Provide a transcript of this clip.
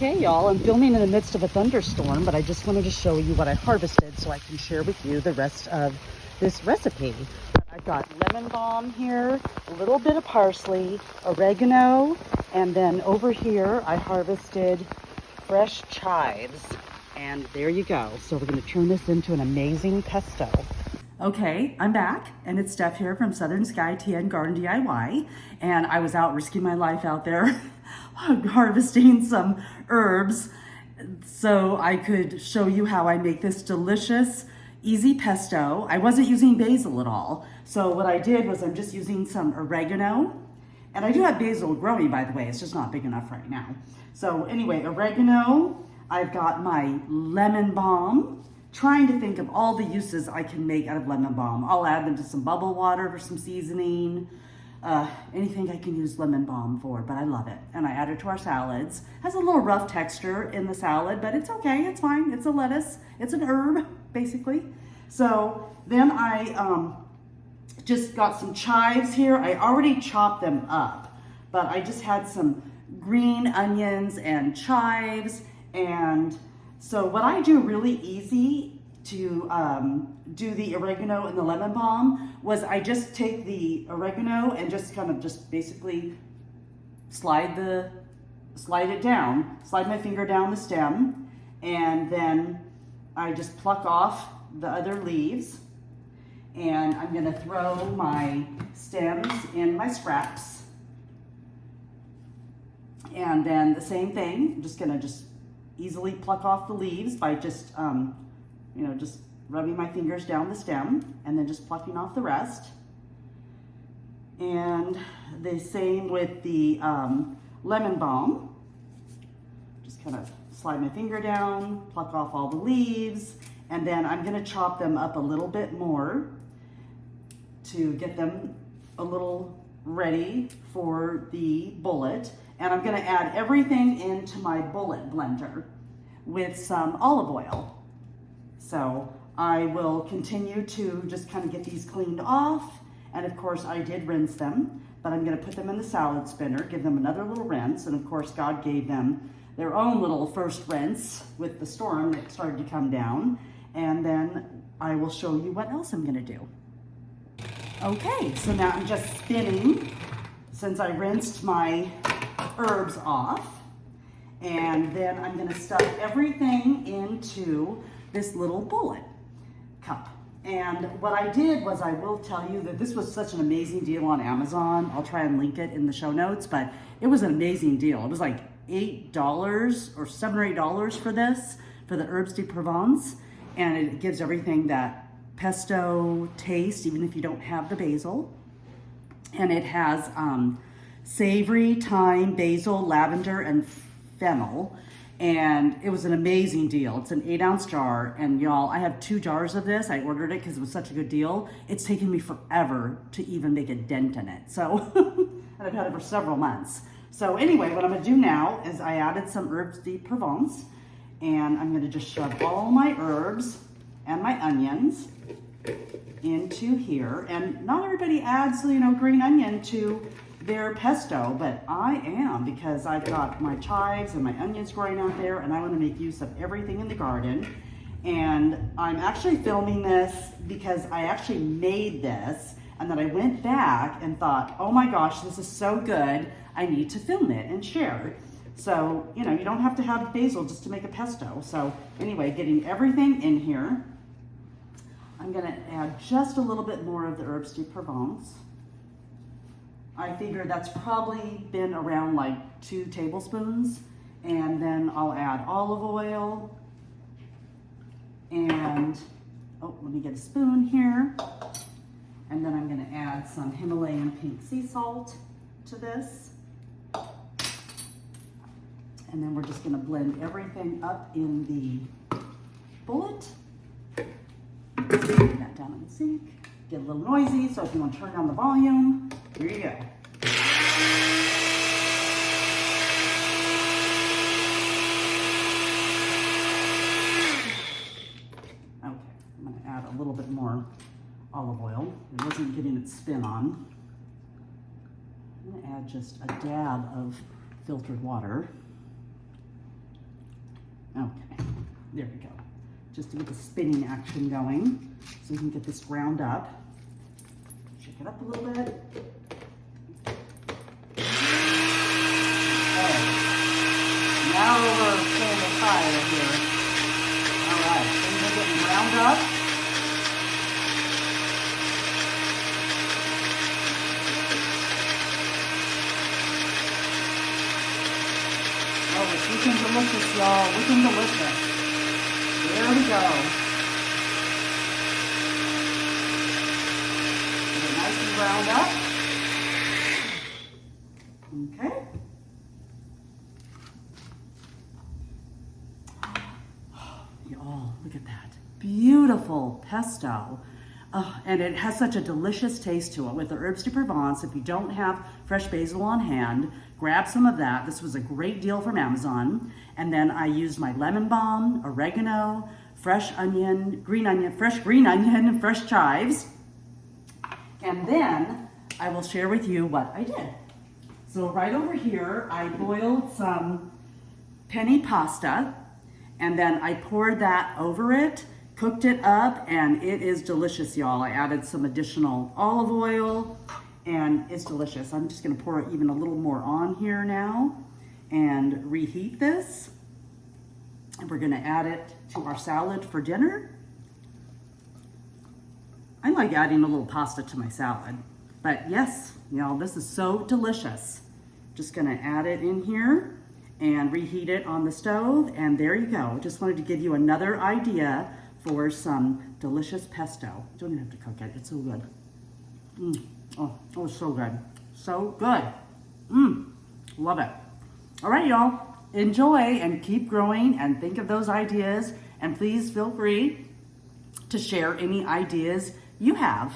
Okay, y'all, I'm filming in the midst of a thunderstorm, but I just wanted to show you what I harvested so I can share with you the rest of this recipe. I've got lemon balm here, a little bit of parsley, oregano, and then over here I harvested fresh chives. And there you go. So we're going to turn this into an amazing pesto. Okay, I'm back, and it's Steph here from SouthernSkyTNgardenDIY, and I was out risking my life out there harvesting some herbs so I could show you how I make this delicious, easy pesto. I wasn't using basil at all, so what I did was I'm just using some oregano, and I do have basil growing, by the way, it's just not big enough right now. So anyway, oregano, I've got my lemon balm, trying to think of all the uses I can make out of lemon balm. I'll add them to some bubble water for some seasoning, anything I can use lemon balm for, but I love it. And I add it to our salads. Has a little rough texture in the salad, but it's okay, it's fine. It's a lettuce, it's an herb, basically. So then I just got some chives here. I already chopped them up, but I just had some green onions and chives. And so what I do really easy to do the oregano and the lemon balm was I just take the oregano and just kind of just basically slide it down, slide my finger down the stem, and then I just pluck off the other leaves, and I'm gonna throw my stems in my scraps. And then the same thing, I'm just gonna easily pluck off the leaves by just, just rubbing my fingers down the stem and then just plucking off the rest. And the same with the lemon balm. Just kind of slide my finger down, pluck off all the leaves, and then I'm gonna chop them up a little bit more to get them a little ready for the bullet. And I'm gonna add everything into my bullet blender with some olive oil. So I will continue to just kind of get these cleaned off. And of course I did rinse them, but I'm gonna put them in the salad spinner, give them another little rinse. And of course God gave them their own little first rinse with the storm that started to come down. And then I will show you what else I'm gonna do. Okay, so now I'm just spinning since I rinsed my herbs off, and then I'm going to stuff everything into this little bullet cup. And what I did was, I will tell you that this was such an amazing deal on Amazon. I'll try and link it in the show notes, but it was an amazing deal. It was like $8 or $7 or $8 for this, for the herbs de Provence, and it gives everything that pesto taste, even if you don't have the basil. And it has savory, thyme, basil, lavender, and fennel. And it was an amazing deal. It's an 8-ounce jar. And y'all, I have 2 jars of this. I ordered it because it was such a good deal. It's taken me forever to even make a dent in it. So, and I've had it for several months. So anyway, what I'm gonna do now is I added some herbs de Provence, and I'm gonna just shove all my herbs and my onions into here. And not everybody adds, green onion to their pesto, but I am, because I've got my chives and my onions growing out there, and I want to make use of everything in the garden. And I'm actually filming this because I actually made this, and then I went back and thought, oh my gosh, this is so good, I need to film it and share. So, you don't have to have basil just to make a pesto. So anyway, getting everything in here, I'm gonna add just a little bit more of the herbs de Provence. I figure that's probably been around like 2 tablespoons. And then I'll add olive oil. And, let me get a spoon here. And then I'm gonna add some Himalayan pink sea salt to this. And then we're just gonna blend everything up in the bullet. Put that down in the sink. Get a little noisy, so if you want to turn down the volume, here you go. Okay, I'm going to add a little bit more olive oil. It wasn't getting its spin on. I'm going to add just a dab of filtered water. Okay, there we go. Just to get the spinning action going so we can get this ground up. Shake it up a little bit. Okay. Now we're staying the fire here. All right, things are getting ground up. Oh, it's looking delicious, y'all. Looking delicious. There we go. Get it nice and ground up. Okay. Y'all, look at that. Beautiful pesto. And it has such a delicious taste to it with the herbs de Provence. If you don't have fresh basil on hand, grab some of that. This was a great deal from Amazon. And then I used my lemon balm, oregano, fresh onion, fresh green onion, and fresh chives. And then I will share with you what I did. So right over here, I boiled some penny pasta, and then I poured that over it, cooked it up, and it is delicious, y'all. I added some additional olive oil, and it's delicious. I'm just gonna pour even a little more on here now and reheat this. And we're gonna add it to our salad for dinner. I like adding a little pasta to my salad, but yes, y'all, this is so delicious. Just gonna add it in here and reheat it on the stove, and there you go. Just wanted to give you another idea for some delicious pesto. Don't even have to cook it, it's so good. Oh, it's so good. So good. Love it. All right, y'all, enjoy and keep growing and think of those ideas, and please feel free to share any ideas you have.